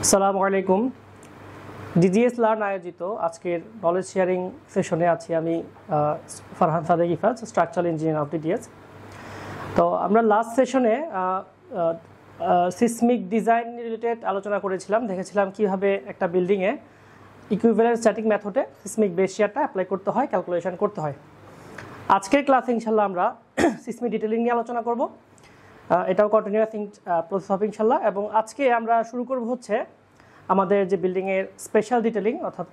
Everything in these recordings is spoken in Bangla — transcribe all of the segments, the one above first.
আসসালামু আলাইকুম। ডিজিএস লার্ন আয়োজিত আজকের নলেজ শেয়ারিং সেশনে আছি আমি Farhan Sadek Ifaz, structural engineer of DGS. তো আমরা লাস্ট সেশনে সিসমিক ডিজাইন রিলেটেড আলোচনা করেছিলাম, দেখেছিলাম কিভাবে একটা বিল্ডিংয়ে ইকুইভ্যালেন্ট স্ট্যাটিক মেথডে সিসমিক বেস শিয়ারটা অ্যাপ্লাই করতে হয়, ক্যালকুলেশন করতে হয়। আজকের ক্লাসে ইনশাল্লাহ আমরা সিসমিক ডিটেলিং নিয়ে আলোচনা করব। এটাও কন্টিনিউয়াস প্রসেস হবে ইনশাল্লাহ। এবং আজকে আমরা শুরু করব হচ্ছে আমাদের যে বিল্ডিংয়ের স্পেশাল ডিটেলিং অর্থাৎ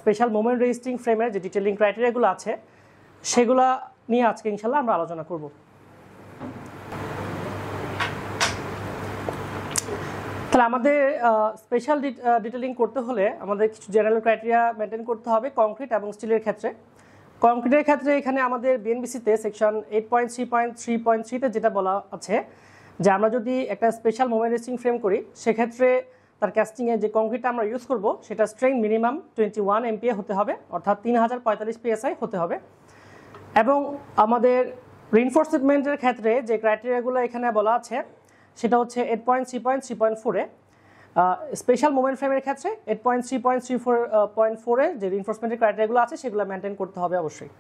স্পেশাল মোমেন্ট রেজিস্টিং ফ্রেমের যে ডিটেলিং ক্রাইটেরিয়াগুলো আছে সেগুলা নিয়ে আজকে ইনশাল্লাহ আমরা আলোচনা করব। তাহলে আমাদের স্পেশাল ডিটেলিং করতে হলে আমাদের কিছু জেনারেল ক্রাইটেরিয়া মেনটেন করতে হবে কংক্রিট এবং স্টিলের ক্ষেত্রে। কংক্রিটের ক্ষেত্রে এখানে আমাদের বিএনবিসিতে সেকশন 8.3.3.3তে যেটা বলা আছে যে আমরা যদি একটা স্পেশাল মোমেন্ট রেজিস্টিং ফ্রেম করি সেক্ষেত্রে তার ক্যাস্টিংয়ে যে কংক্রিটটা আমরা ইউজ করব সেটা স্ট্রেংথ মিনিমাম 21 MPa হতে হবে, অর্থাৎ 3045 PSI হতে হবে। এবং আমাদের রিইনফোর্সমেন্টের ক্ষেত্রে যে ক্রাইটেরিয়াগুলো এখানে বলা আছে সেটা হচ্ছে 8.3.3.4-এ স্পেশাল মোমেন্ট ফ্রেমের ক্ষেত্রে 8.3.3.4-এ যে রিইনফোর্সমেন্টের ক্রাইটেরিয়াগুলো আছে সেগুলো মেনটেন করতে হবে অবশ্যই।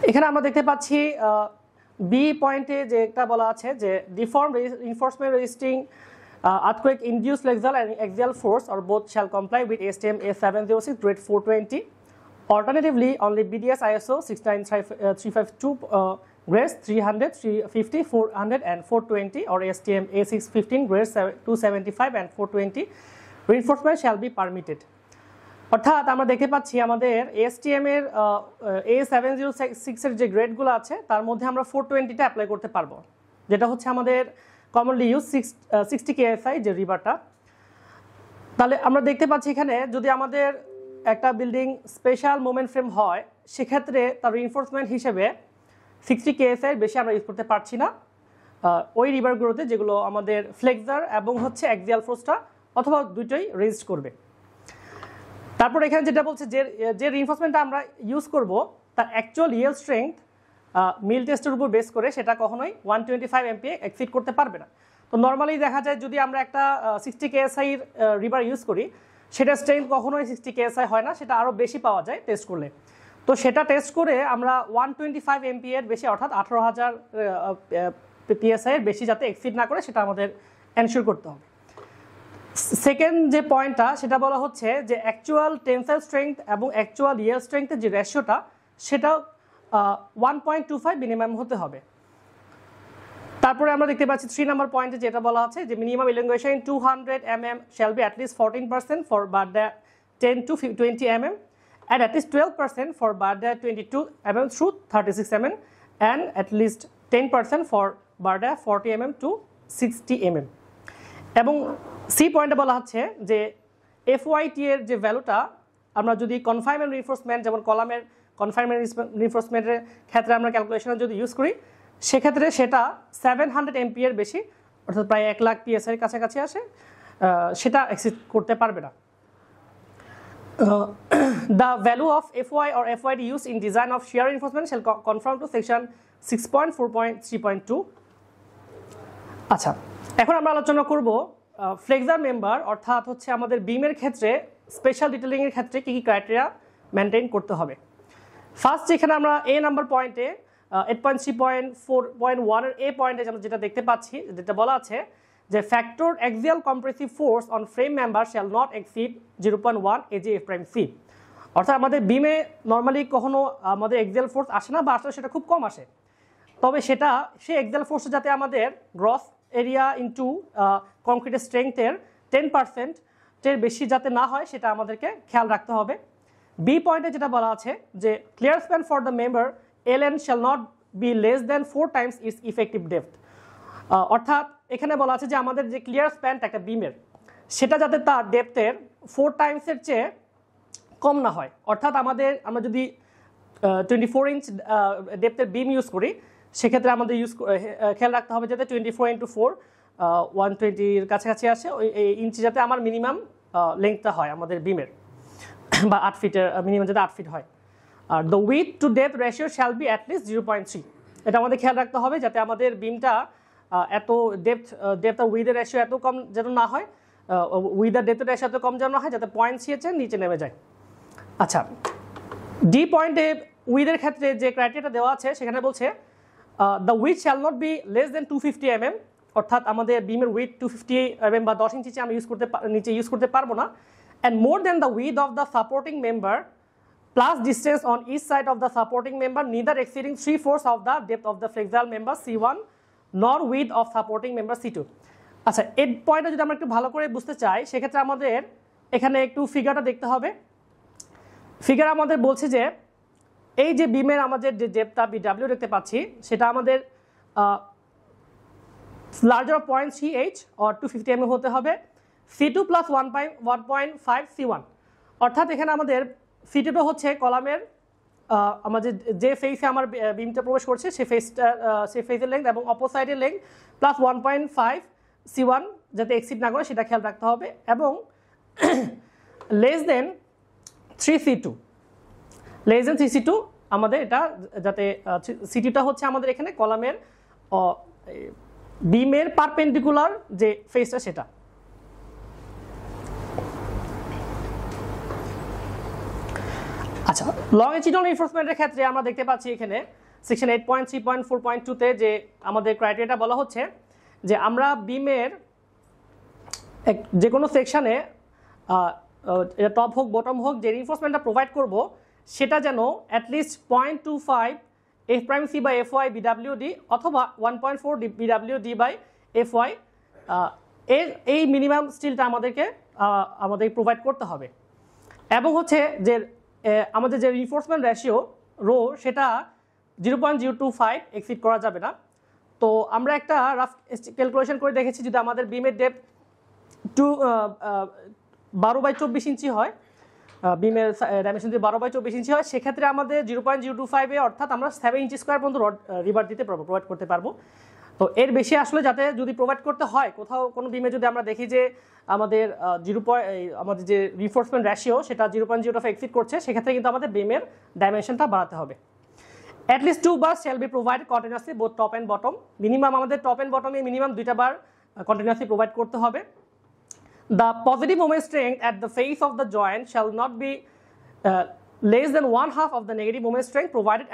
এখানে আমরা দেখতে পাচ্ছি বি পয়েন্টে যে একটা বলা আছে যে deform reinforcement resisting earthquake induced flexural and axial force or both shall comply with ASTM A706 grade 420. Alternatively, only BDS ISO 69352 grades 300, 350, 400 and 420 or ASTM A615 grades 275 and 420 reinforcement shall be permitted. অর্থাৎ আমরা দেখতে পাচ্ছি আমাদের ASTM এর A706 এর যে গ্রেডগুলো আছে তার মধ্যে আমরা 420টা অ্যাপ্লাই করতে পারবো, যেটা হচ্ছে আমাদের কমনলি ইউজ 60 KSI যে রিবারটা। তাহলে আমরা দেখতে পাচ্ছি এখানে যদি আমাদের একটা বিল্ডিং স্পেশাল মোমেন্ট ফ্রেম হয় সেক্ষেত্রে তার রিইনফোর্সমেন্ট হিসেবে 60 KSI বেশি আমরা ইউজ করতে পারছি না ওই রিবারগুলোতে যেগুলো আমাদের ফ্লেক্সার এবং হচ্ছে অ্যাক্সিয়াল ফোর্সটা অথবা দুটোই রেজিস্ট করবে। তারপর এখানে যেটা বলছে যে রিইনফোর্সমেন্টটা আমরা ইউজ করব তার অ্যাকচুয়াল ইয়েল স্ট্রেংথ মিল টেস্টের উপর বেস করে সেটা কখনোই 125 MPa এক্সিড করতে পারবে না। তো নর্মালি দেখা যায় যদি আমরা একটা 60 KSI রিবার ইউজ করি সেটা স্ট্রেংথ কখনোই 60 KSI হয় না, সেটা আরও বেশি পাওয়া যায় টেস্ট করলে। তো সেটা টেস্ট করে আমরা 125 MPa এর বেশি অর্থাৎ 18,000 PSI এর বেশি যাতে এক্সিড না করে সেটা আমাদের এনশিওর করতে হবে। সেকেন্ড যে পয়েন্টটা সেটা বলা হচ্ছে যে অ্যাকচুয়াল টেনসাইল স্ট্রেংথ এবং অ্যাকচুয়াল ইয়েল স্ট্রেংথের যে রেশিওটা সেটা 1.25 মিনিমাম হতে হবে। তারপরে আমরা দেখতে পাচ্ছি 3 নম্বর পয়েন্টে যেটা বলা আছে যে minimum elongation 200 mm shall be at least 14% for barda 10 to 20 mm and at least 12% for barda 22 mm through 36 mm and at least 10% for barda 40 mm to 60 mm। এবং সি পয়েন্টে বলা হচ্ছে যে FYT এর যে ভ্যালুটা আমরা যদি কনফাইনমেন্ট রিইনফোর্সমেন্ট যেমন কলামের কনফাইনমেন্ট রিইনফোর্সমেন্টের ক্ষেত্রে আমরা ক্যালকুলেশনে যদি ইউজ করি সেক্ষেত্রে সেটা 700 MPa এর বেশি অর্থাৎ প্রায় 1 লাখ PSI এর কাছাকাছি আসে, সেটা এক্সিড করতে পারবে না। The value of FY or FYD used in design of shear reinforcement shall conform to section 6.4.3.2। আচ্ছা, এখন আমরা আলোচনা করব ফ্লেক্সার মেম্বার অর্থাৎ হচ্ছে আমাদের বিমের ক্ষেত্রে স্পেশাল ডিটেলিংয়ের ক্ষেত্রে কী কী ক্রাইটেরিয়া মেনটেন করতে হবে। ফার্স্ট এখানে আমরা এ নাম্বার পয়েন্টে 8.3.4.1 এর এ পয়েন্টে আমরা যেটা দেখতে পাচ্ছি যেটা বলা আছে যে factor axial compressive force on frame member shall not exceed 0.1 AgF'(c)। অর্থাৎ আমাদের বিমে নর্মালি কখনো আমাদের অ্যাক্সিয়াল ফোর্স আসে না বা আসলে সেটা খুব কম আসে, তবে সেটা সেই অ্যাক্সিয়াল ফোর্সটা যাতে আমাদের গ্রস এরিয়া ইনটু কংক্রিটের স্ট্রেংথের 10%-এর বেশি যাতে না হয় সেটা আমাদেরকে খেয়াল রাখতে হবে। বি পয়েন্টে যেটা বলা আছে যে clear span for the member LN shall not be less than 4 times its effective depth। অর্থাৎ এখানে বলা আছে যে আমাদের যে ক্লিয়ার স্প্যানটা একটা বিমের সেটা যাতে তার ডেপথের 4 টাইমসের চেয়ে কম না হয়। অর্থাৎ আমরা যদি 24 ইঞ্চ ডেপথের বিম ইউজ করি সেক্ষেত্রে আমাদের খেয়াল রাখতে হবে যাতে 24x4 120-এর কাছাকাছি আসে ওই ইঞ্চি যাতে আমার মিনিমাম লেংথটা হয় আমাদের বিমের, বা 8 ফিটের মিনিমাম যাতে 8 ফিট হয়। আর the width to depth ratio shall be at least 0.3। এটা আমাদের খেয়াল রাখতে হবে যাতে আমাদের বিমটা এত ডেপথ উইথের রেশিও এত কম যেন না হয়, উইথ দ্য ডেপ্থটা এর সাথে কম যেন হয়, যাতে পয়েন্ট সি এর নিচে নেমে যায়। আচ্ছা, ডি পয়েন্টে উইথের ক্ষেত্রে যে ক্রাইটেরিয়াটা দেওয়া আছে সেখানে বলছে the width shall not be less than 250 mm, অর্থাৎ আমাদের বিমের উইথ 250 mm বা 10 ইঞ্চি আমরা নিচে ইউজ করতে পারবো না, and more than the width of the supporting member plus distance on each side of the supporting member neither exceeding 3/4 of the depth of the flexural member C1 nor with of supporting member C2। আচ্ছা, এই পয়েন্টটা যদি আমরা একটু ভালো করে বুঝতে চাই সেক্ষেত্রে আমাদের এখানে একটু ফিগারটা দেখতে হবে। ফিগার আমাদের বলছে যে এই যে বিমের আমাদের যে ডেপথটা BW দেখতে পাচ্ছি সেটা আমাদের larger of point CH or 250 mm হতে হবে, C2 প্লাস 1.5 C1, অর্থাৎ এখানে আমাদের C2 হচ্ছে কলামের আমাদের যে ফেসে আমার বিমটা প্রবেশ করছে সেই ফেসের লেন্থ এবং অপর সাইডের লেন্থ প্লাস 1.5 C1 যাতে এক্সিড না করে সেটা খেয়াল রাখতে হবে, এবং লেস দেন 3C2 আমাদের এটা যাতে C2টা হচ্ছে আমাদের এখানে কলামের বিমের পারপেন্ডিকুলার যে ফেসটা সেটা। আচ্ছা, লংজিটিউডাল রিইনফোর্সমেন্টের ক্ষেত্রে আমরা দেখতে পাচ্ছি এখানে সেকশন 8.3.4.2 তে যে আমাদের ক্রাইটেরিয়াটা বলা হচ্ছে যে আমরা বিমের যে কোনো সেকশনে টপ হোক বটম হোক যে রিইনফোর্সমেন্টটা প্রোভাইড করব সেটা যেন at least 0.25 F'(C) by FY BWD অথবা 1.4 BWD by FY এই মিনিমাম স্টিলটা আমাদের প্রোভাইড করতে হবে, এবং হচ্ছে যে আমাদের যে রিইনফোর্সমেন্ট রেশিও রো সেটা 0.025 এক্সিড করা যাবে না। তো আমরা একটা রাফ ক্যালকুলেশন করে দেখেছি, যদি আমাদের বিমের ডেপথ 12/24 ইঞ্চি হয়, বিমের ডাইমেনশন যদি 12/24 ইঞ্চি হয়, সেক্ষেত্রে আমাদের 0.025 অর্থাৎ আমরা 7 ইঞ্চি স্কোয়ার পর্যন্ত রিবার দিতে পারবো, প্রোভাইড করতে পারবো। তো এর বেশি আসলে যাতে যদি প্রোভাইড করতে হয় কোথাও কোনো বিমে যদি আমরা দেখি যে আমাদের আমাদের যে রিইনফোর্সমেন্ট রেশিও সেটা 0.05 এক্সিড করছে, সেক্ষেত্রে কিন্তু আমাদের বিমের ডাইমেনশনটা বাড়াতে হবে। At least 2 bars shall be provided continuously both top and bottom, minimum আমাদের টপ এন্ড বটমে মিনিমাম 2টা বার কন্টিনিউয়াসলি প্রোভাইড করতে হবে। The positive moment strength at the face of the joint shall not be less than 1/2 of the negative moment strength provided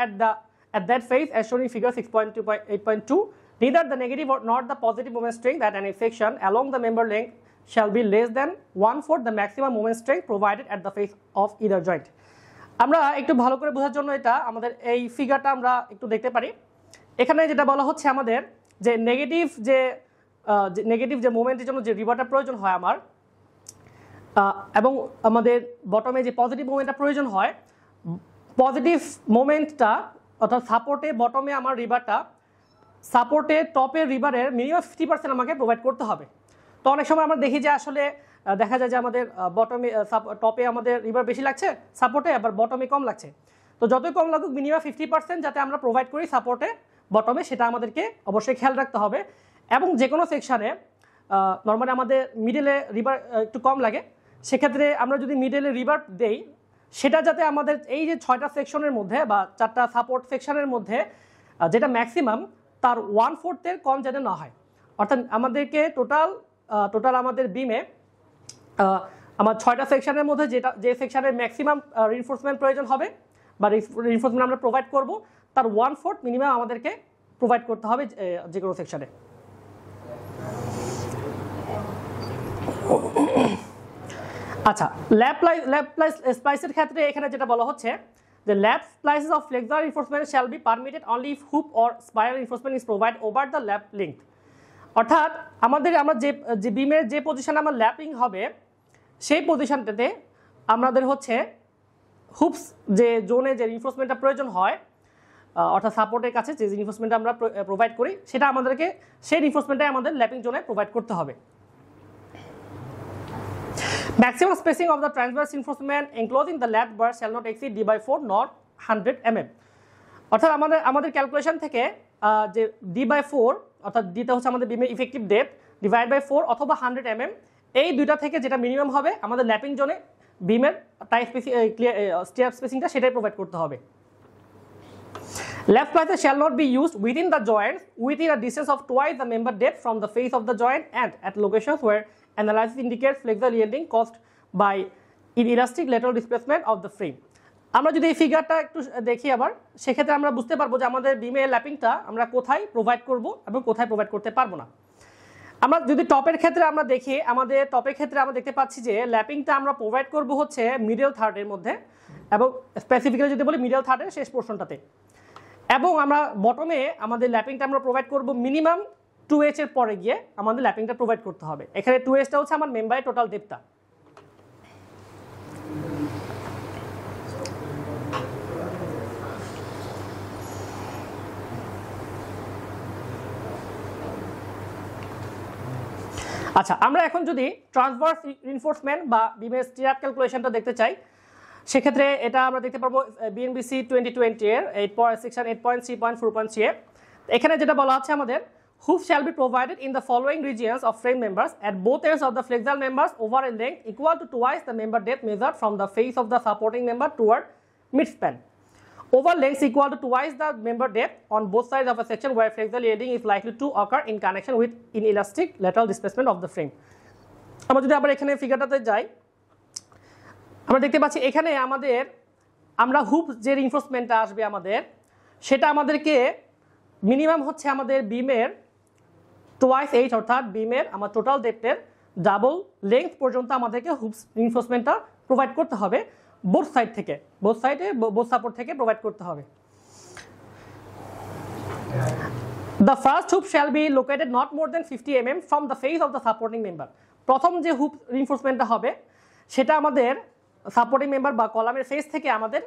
at that face as shown in figure 6.2.8.2. Neither the negative nor the positive moment strength at any section along the member length shall be less than 1/4 the maximum moment strength provided at the face of either joint. আমরা একটু ভালো করে বোঝার জন্য এটা আমাদের এই ফিগারটা আমরা একটু দেখতে পারি। এখানে যেটা বলা হচ্ছে আমাদের যে নেগেটিভ যে মোমেন্টের জন্য যে রিবারটা প্রয়োজন হয় আমার, এবং আমাদের বটমে যে পজিটিভ মোমেন্টটা প্রয়োজন হয়, পজিটিভ মোমেন্টটা অর্থাৎ সাপোর্টে বটমে আমার রিবারটা সাপোর্টে টপের রিবারের মিনিমাম 50% আমাকে প্রোভাইড করতে হবে। তো অনেক সময় আমরা দেখি যে আসলে দেখা যায় যে আমাদের বটমে টপে আমাদের রিবার বেশি লাগছে সাপোর্টে, আবার বটমে কম লাগছে। তো যতই কম লাগুক মিনিমাম 50% যাতে আমরা প্রোভাইড করি সাপোর্টে বটমে, সেটা আমাদেরকে অবশ্যই খেয়াল রাখতে হবে। এবং যে কোনো সেকশানে নর্মালি আমাদের মিডলে রিবার একটু কম লাগে, সেক্ষেত্রে আমরা যদি মিডলে রিবার দেই সেটা যাতে আমাদের এই যে 6টা সেকশনের মধ্যে বা 4টা সাপোর্ট সেকশনের মধ্যে যেটা ম্যাক্সিমাম তার 1/4 কম যাতে না হয়। অর্থাৎ আমাদেরকে টোটাল আমাদের বিমে আমার 6টা সেকশনের মধ্যে যে সেকশনের ম্যাক্সিমাম রিইনফোর্সমেন্ট প্রয়োজন হবে বা রিইনফোর্সমেন্ট আমরা প্রোভাইড করব তার 1/4 মিনিমাম আমাদেরকে প্রোভাইড করতে হবে যে কোনো সেকশনে। আচ্ছা, ল্যাপ স্প্লাইসের ক্ষেত্রে এখানে যেটা বলা হচ্ছে যে lap splices of flexural reinforcement shall be permitted only if hoop or spiral reinforcement is provide over the lap length. অর্থাৎ আমরা যে বিমের যে পজিশনে আমার ল্যাপিং হবে সেই পজিশনটাতে আমাদের হচ্ছে হুপস যে জোনে যে রিইনফোর্সমেন্টটা প্রয়োজন হয়, অর্থাৎ সাপোর্টের কাছে যে রিইনফোর্সমেন্টটা আমরা প্রোভাইড করি সেটা আমাদেরকে সেই রিইনফোর্সমেন্টটাই আমাদের ল্যাপিং জোনে প্রোভাইড করতে হবে। Maximum spacing of the transverse reinforcement enclosing the lap bar shall not exceed D/4 nor 100 mm. অর্থাৎ আমাদের ক্যালকুলেশন থেকে যে D/4 অর্থাৎ ডিটা হচ্ছে আমাদের বিমের ইফেক্টিভ ডেপথ ডিভাইড বাই 4 অথবা 100 mm, এই দুইটা থেকে যেটা মিনিমাম হবে আমাদের ল্যাপিং জোনে বিমের টাইট স্টিয়ার স্পেসিংটা সেটাই প্রোভাইড করতে হবে। Lap splices shall not be used within the joints within a distance of twice the member depth from the face of the joint and at locations where analysis indicates flexural yielding caused by inelastic lateral displacement of the frame. আমরা যদি এই ফিগারটা একটু দেখি আবার, সেক্ষেত্রে আমরা বুঝতে পারবো যে আমাদের বিমের ল্যাপিংটা আমরা কোথায় প্রোভাইড করব এবং কোথায় প্রোভাইড করতে পারবো না। আমরা যদি টপের ক্ষেত্রে আমরা দেখি, আমাদের টপের ক্ষেত্রে আমরা দেখতে পাচ্ছি যে ল্যাপিংটা আমরা প্রোভাইড করব হচ্ছে মিডল থার্ডের মধ্যে, এবং স্পেসিফিক্যালি যদি বলি মিডল থার্ডের শেষ পোর্শনটাতে। এবং আমরা বটমে আমাদের ল্যাপিংটা আমরা প্রোভাইড করব মিনিমাম 2h এর পরে গিয়ে আমাদের ল্যাপিংটা প্রোভাইড করতে হবে। এখানে 2hটা হচ্ছে আমার মেম্বারের টোটাল ডেপথটা। আচ্ছা, আমরা এখন যদি ট্রান্সভার্স রিইনফোর্সমেন্ট বা বিমের স্টিরাপ ক্যালকুলেশনটা দেখতে চাই, সেক্ষেত্রে এটা আমরা দেখতে পারবো বিএনবিসি 2020 এর সেকশন 8.3.4.3 এ। এখানে যেটা বলা আছে আমাদের, hoof shall be provided in the following regions of frame members at both ends of the flexural members over a length equal to twice the member depth measured from the face of the supporting member toward midspan. Over lengths equal to twice the member depth on both sides of a section where flexural yielding is likely to occur in connection with inelastic lateral displacement of the frame. আমরা যদি আবার এখানে ফিগারটাতে যাই, আমরা দেখতে পাচ্ছি এখানে আমাদের আমরা হুপ যে রিইনফোর্সমেন্টটা আসবে আমাদের, সেটা আমাদেরকে মিনিমাম হচ্ছে আমাদের বিমের টোয়াইস এইচ, অর্থাৎ বিমের আমার টোটাল ডেপথের ডাবল লেংথ পর্যন্ত আমাদেরকে হুপ রিইনফোর্সমেন্টটা প্রোভাইড করতে হবে বোথ সাইড থেকে, বোথ সাইডে বোথ সাপোর্ট থেকে প্রোভাইড করতে হবে। The first hoop shall be located not more than 50 mm from the face of the supporting member. প্রথম যে হুপ রিইনফোর্সমেন্টটা হবে সেটা আমাদের সাপোর্টিং মেম্বার বা কলামের ফেস থেকে আমাদের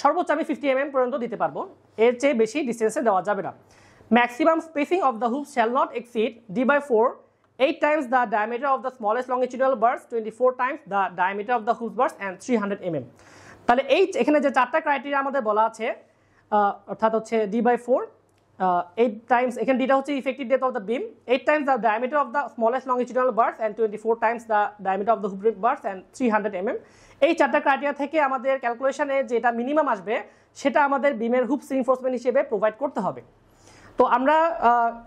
সর্বোচ্চ আমি 50 mm পর্যন্ত দিতে পারবো, এর চেয়ে বেশি ডিস্টেন্সে দেওয়া যাবে না। Maximum spacing of the Hoop shall not exceed d/4 8 times the diameter of the smallest longitudinal burst, 24 times the diameter of the hoop burst and 300 mm. তাহলে এই এখানে যে চারটা ক্রাইটেরিয়া আমাদের বলা আছে, অর্থাৎ হচ্ছে d/4 8 times, এখানে ডিটা হচ্ছে effective depth of the beam, 8 times the diameter of the smallest longitudinal burst and 24 times the diameter of the hoop burst and 300 mm. এই চারটা ক্রাইটেরিয়া থেকে আমাদের ক্যালকুলেশনে যেটা মিনিমাম আসবে সেটা আমাদের বিমের হুপ রিইনফোর্সমেন্ট হিসেবে প্রোভাইড করতে হবে। তো আমরা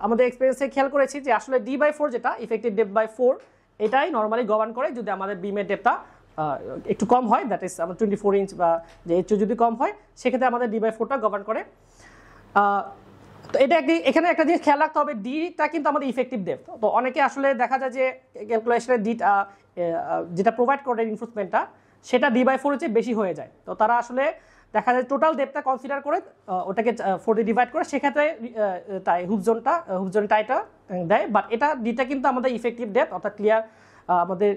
আমাদের এক্সপেরিয়েন্সে খেয়াল করেছি যে আসলে d/4 যেটা ইফেক্টিভ ডেপথ বাই 4, এটাই নর্মালি গভর্ন করে যদি আমাদের বিমের ডেপথটা একটু কম হয়, দ্যাট ইজ আমার 24 ইঞ্চ বা যে এর চেয়ে যদি কম হয়, সেক্ষেত্রে আমাদের d/4টা গভর্ন করে। তো এটা এখানে একটা জিনিস খেয়াল রাখতে হবে, ডিটা কিন্তু আমাদের ইফেক্টিভ ডেপথ। তো অনেকে আসলে দেখা যায় যে ক্যালকুলেশনের ডিটা যেটা প্রোভাইড করে রিইনফোর্সমেন্টটা সেটা d/4 এর চেয়ে বেশি হয়ে যায়। তো তারা আসলে দেখা যায় টোটাল ডেপথটা কনসিডার করে ওটাকে 4 দিয়ে ডিভাইড করে, সেক্ষেত্রে তাই হুপজোন টাইটা দেয়। বাট এটা ডিটা কিন্তু আমাদের ইফেক্টিভ ডেপথ, অর্থাৎ ক্লিয়ার আমাদের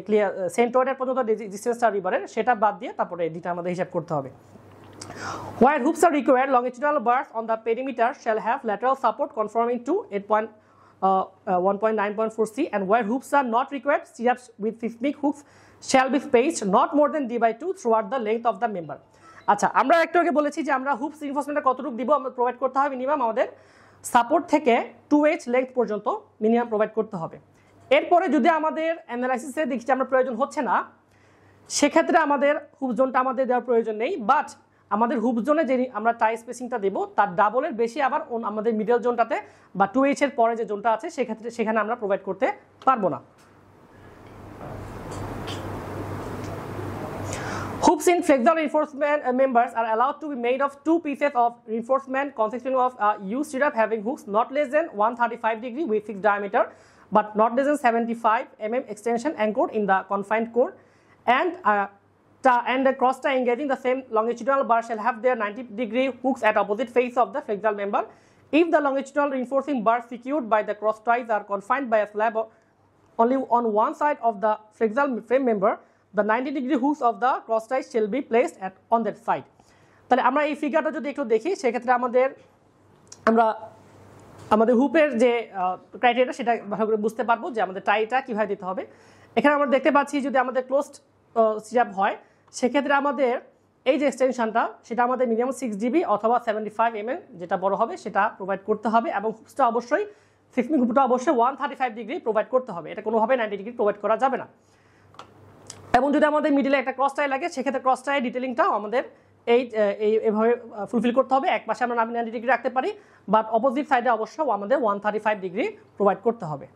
ক্লিয়ার সেন্ট্রয়েডের পর্যন্ত ডিস্টেন্সটা রিভারের, সেটা বাদ দিয়ে তারপরে ডিটা আমাদের হিসাব করতে হবে। Where hoops are required, longitudinal bars on the perimeter shall have lateral support conforming to 1.9.4 c, and where hoops are not required, stirrups with seismic hoops shall be spaced not more than d/2 throughout the length of the member. আচ্ছা, আমরা একটু আগে বলেছি যে আমরা হুপস রিইনফোর্সমেন্টটা কতটুকু দিব, আমরা প্রোভাইড করতে হবে মিনিমাম আমাদের সাপোর্ট থেকে 2h লেংথ পর্যন্ত মিনিমাম প্রোভাইড করতে হবে। এরপরে যদি আমাদের অ্যানালাইসিসে দেখছি আমরা প্রয়োজন হচ্ছে না, সেক্ষেত্রে আমাদের হুপ জোনটা আমাদের দেওয়ার প্রয়োজন নেই, বাট আমাদের হুপ জোনে যে আমরা টাই স্পেসিংটা দেবো তার ডাবলের বেশি আবার আমাদের মিডল জোনটাতে বা 2h এর পরে যে জোনটা আছে সেখানে আমরা প্রোভাইড করতে পারবো না। Hoops in flexural reinforcement members are allowed to be made of two pieces of reinforcement consisting of a U-stirrup having hooks not less than 135 degree with fixed diameter but not less than 75 mm extension anchored in the confined core, and a cross tie engaging the same longitudinal bar shall have their 90 degree hooks at opposite face of the flexural member. If the longitudinal reinforcing bars secured by the cross ties are confined by a slab only on one side of the flexural frame member, the 90 degree hooks of the cross ties shall be placed on that side. তাহলে আমরা এই ফিগারটা যদি একটু দেখি, সেক্ষেত্রে আমরা আমাদের হুপের যে ক্রাইটেরিয়া সেটা ভালো করে বুঝতে পারবো যে আমাদের টাইটা কীভাবে দিতে হবে। এখানে আমরা দেখতে পাচ্ছি যদি আমাদের ক্লোজড স্টিরাপ হয়, সেক্ষেত্রে আমাদের এই যে এক্সটেনশনটা সেটা আমাদের মিনিমাম 6 GB অথবা 75 mm যেটা বড় হবে সেটা প্রোভাইড করতে হবে, এবং হুপসটা অবশ্যই সিসমিক হুপটা অবশ্যই 135 ডিগ্রি প্রোভাইড করতে হবে, এটা কোনোভাবে 90 ডিগ্রি প্রোভাইড করা যাবে না। এবং যদি আমাদের মিডিলে একটা ক্রস টাই লাগে, সেক্ষেত্রে ক্রস টাই ডিটেলিংটাও আমাদের এইভাবে ফুলফিল করতে হবে। এক পাশে আমরা 90 ডিগ্রি রাখতে পারি, বাট অপোজিট সাইডে অবশ্য আমাদের 135 ডিগ্রি প্রোভাইড করতে হবে।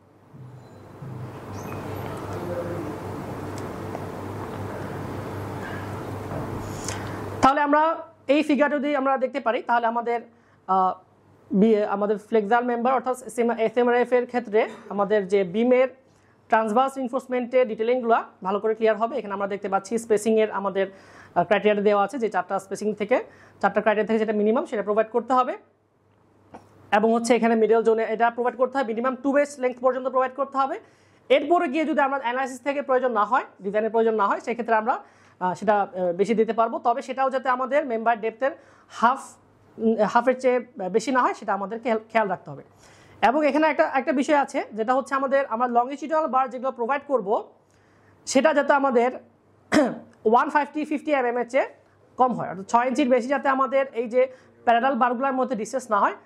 তাহলে আমরা এই ফিগার যদি আমরা দেখতে পারি তাহলে আমাদের ফ্লেক্সার মেম্বার অর্থাৎ এসএমআরএফ এর ক্ষেত্রে আমাদের যে বিমের ট্রান্সভার্স রিইনফোর্সমেন্টের ডিটেলিংগুলো ভালো করে ক্লিয়ার হবে। এখানে আমরা দেখতে পাচ্ছি স্পেসিংয়ের আমাদের ক্রাইটেরিয়া দেওয়া আছে যে 4টা স্পেসিং থেকে 4টা ক্রাইটেরিয়া থেকে যেটা মিনিমাম সেটা প্রোভাইড করতে হবে, এবং হচ্ছে এখানে মিডল জোনে এটা প্রোভাইড করতে হবে, মিনিমাম 2 বেস লেংথ পর্যন্ত প্রোভাইড করতে হবে। এরপরে গিয়ে যদি আমরা অ্যানালাইসিস থেকে প্রয়োজন না হয়, ডিজাইনের প্রয়োজন না হয়, সেক্ষেত্রে আমরা সেটা বেশি দিতে পারবো, তবে সেটাও যাতে আমাদের মেম্বার ডেপথের হাফের চেয়ে বেশি না হয় সেটা আমাদেরকে খেয়াল রাখতে হবে। এবং এখানে একটা বিষয় আছে যেটা হচ্ছে আমরা লংজিটিউডাল বার যেগুলো প্রোভাইড করব সেটা যাতে আমাদের 150 mm এর চেয়ে কম হয়, অর্থাৎ 6 ইঞ্চির বেশি যাতে আমাদের এই যে প্যারালাল বারগুলোর মধ্যে ডিসটেন্স না হয়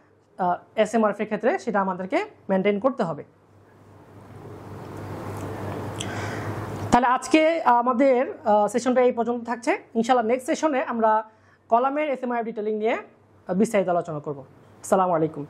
এসএমআরএফ এর ক্ষেত্রে, সেটা আমাদেরকে মেনটেন করতে হবে। তাহলে আজকে আমাদের সেশনটা এই পর্যন্ত থাকছে। ইনশাআল্লাহ নেক্সট সেশনে আমরা কলামের এসএমআরএফ ডিটেইলিং নিয়ে বিস্তারিত আলোচনা করব। আসসালামু আলাইকুম।